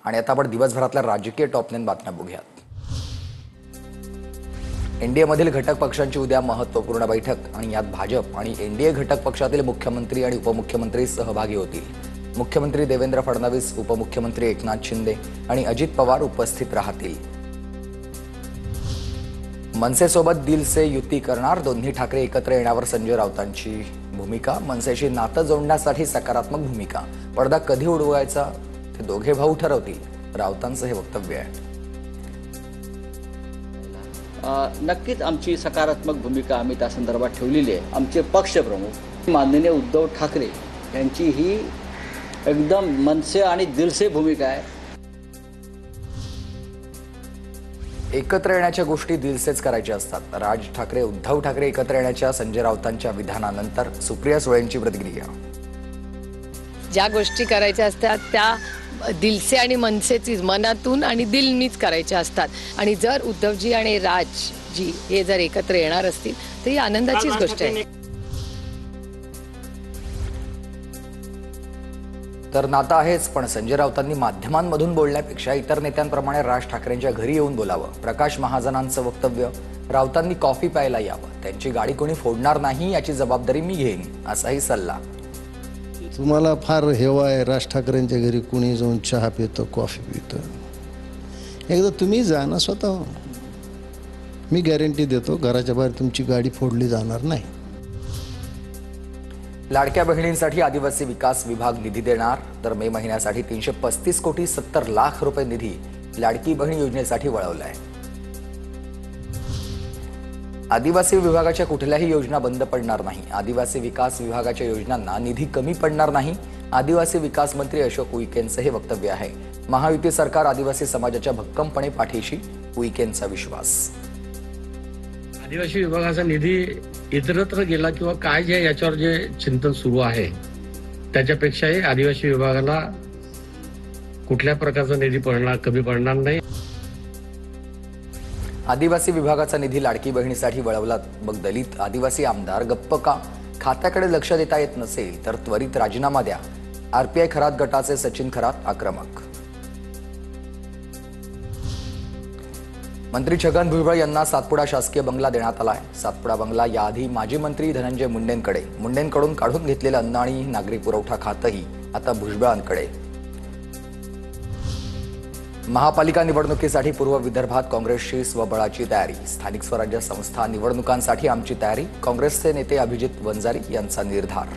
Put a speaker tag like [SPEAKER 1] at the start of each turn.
[SPEAKER 1] आणि आता आपण दिवसभरातल्या राजकीय टॉप 9 बातम्या बघूयात। एनडीएमधील घटक पक्षांची उद्या महत्त्वपूर्ण बैठक आणि यात भाजप आणि एनडीए घटक पक्षातील मुख्यमंत्री आणि उपमुख्यमंत्री सहभागी होतील। मुख्यमंत्री देवेंद्र फडणवीस, उपमुख्यमंत्री एकनाथ शिंदे आणि अजित पवार उपस्थित राहतील। मनसेसोबत दिल से युती करणार, दोन्ही ठाकरे एकत्र येण्यावर संजय राऊतांची भूमिका। मनसेशी नातं जोडण्यासाठी सकारात्मक भूमिका, पडदा कधी उडवायचा ते दोघे भाऊ ठरवतील, राऊतांचं हे वक्तव्य आहे।
[SPEAKER 2] नक्कीच आमची सकारात्मक भूमिका आम्ही त्या संदर्भात ठेवलेली आहे। आमचे पक्षप्रमुख माननीय उद्धव ठाकरे यांची ही एकदम मनसे आणि दिलसे भूमिका आहे।
[SPEAKER 1] एकत्र येण्याच्या गोष्टी दिलसेच करायच्या असतात। राज ठाकरे उद्धव ठाकरे एकत्र येण्याच्या संजय राऊतांच्या विधानानंतर सुप्रिया सुळेंची प्रतिक्रिया।
[SPEAKER 3] ज्या गोष्टी करायच्या असतात त्या दिलसे आणि मनसेची मनातून आणि दिलनीच करायच्या असतात आणि जर उद्धवजी आणि राजजी हे जर एकत्र येणार असतील तर ही आनंदाचीच गोष्ट आहे।
[SPEAKER 1] तर नातं आहेच, पण संजय राऊतांनी माध्यमांमधून बोलण्यापेक्षा इतर नेत्यांप्रमाणे राज ठाकरेंच्या घरी येऊन बोलावं। प्रकाश महाजनांचं वक्तव्य, राऊतांनी कॉफी प्यायला यावं, त्यांची गाडी कोणी फोडणार नाही याची जबाबदारी मी घेईन, असाही सल्ला।
[SPEAKER 4] तुम्हाला फार हेवा आहे राज ठाकरेंच्या घरी कुणी जाऊन चहा पितं, कॉफी पितं, एकदा तुम्ही जा ना स्वतः। मी गॅरंटी देतो घराच्या बाहेर तुमची गाडी फोडली जाणार नाही।
[SPEAKER 1] लाडक्या बहिणींसाठी आदिवासी विकास विभाग निधी देणार, तर मे महिन्यासाठी 335 कोटी 70 लाख रुपये निधी लाडकी बहीण योजनेसाठी वळवलाय। आदिवासी विभागाच्या कुठल्याही योजना बंद पडणार नाही। आदिवासी विकास विभागाच्या योजनांना निधी कमी पडणार नाही, आदिवासी विकास मंत्री अशोक उईकेंचं हे वक्तव्य आहे। महायुती सरकार आदिवासी समाजाच्या भक्कमपणे पाठीशी, उईकेंचा विश्वास।
[SPEAKER 5] आदिवासी विभागाचा निधी इतरत्र गेला किंवा काय जे याच्यावर जे चिंतन सुरू आहे त्याच्यापेक्षाही आदिवासी विभागाला कुठल्या प्रकारचा निधी पडणार, कमी पडणार नाही।
[SPEAKER 1] आदिवासी विभागाचा निधी लाडकी बहिणीसाठी वळवला, मग दलित आदिवासी आमदार गप्प का? खात्याकडे लक्ष देता येत नसेल तर त्वरित राजीनामा द्या, आरपीआय खरात गटाचे सचिन खरात आक्रमक। मंत्री छगन भुजबळ यांना सातपुडा शासकीय बंगला देण्यात आलाय। सातपुडा बंगला याआधी माजी मंत्री धनंजय मुंडेंकडून काढून घेतलेलं अन्न आणि नागरी पुरवठा खातंही आता भुजबळांकडे। महापालिका निवडणुकीसाठी पूर्व विदर्भात काँग्रेसची स्वबळाची तयारी। स्थानिक स्वराज्य संस्था निवडणुकांसाठी आमची तयारी, काँग्रेसचे नेते अभिजित वंजारी यांचा निर्धार।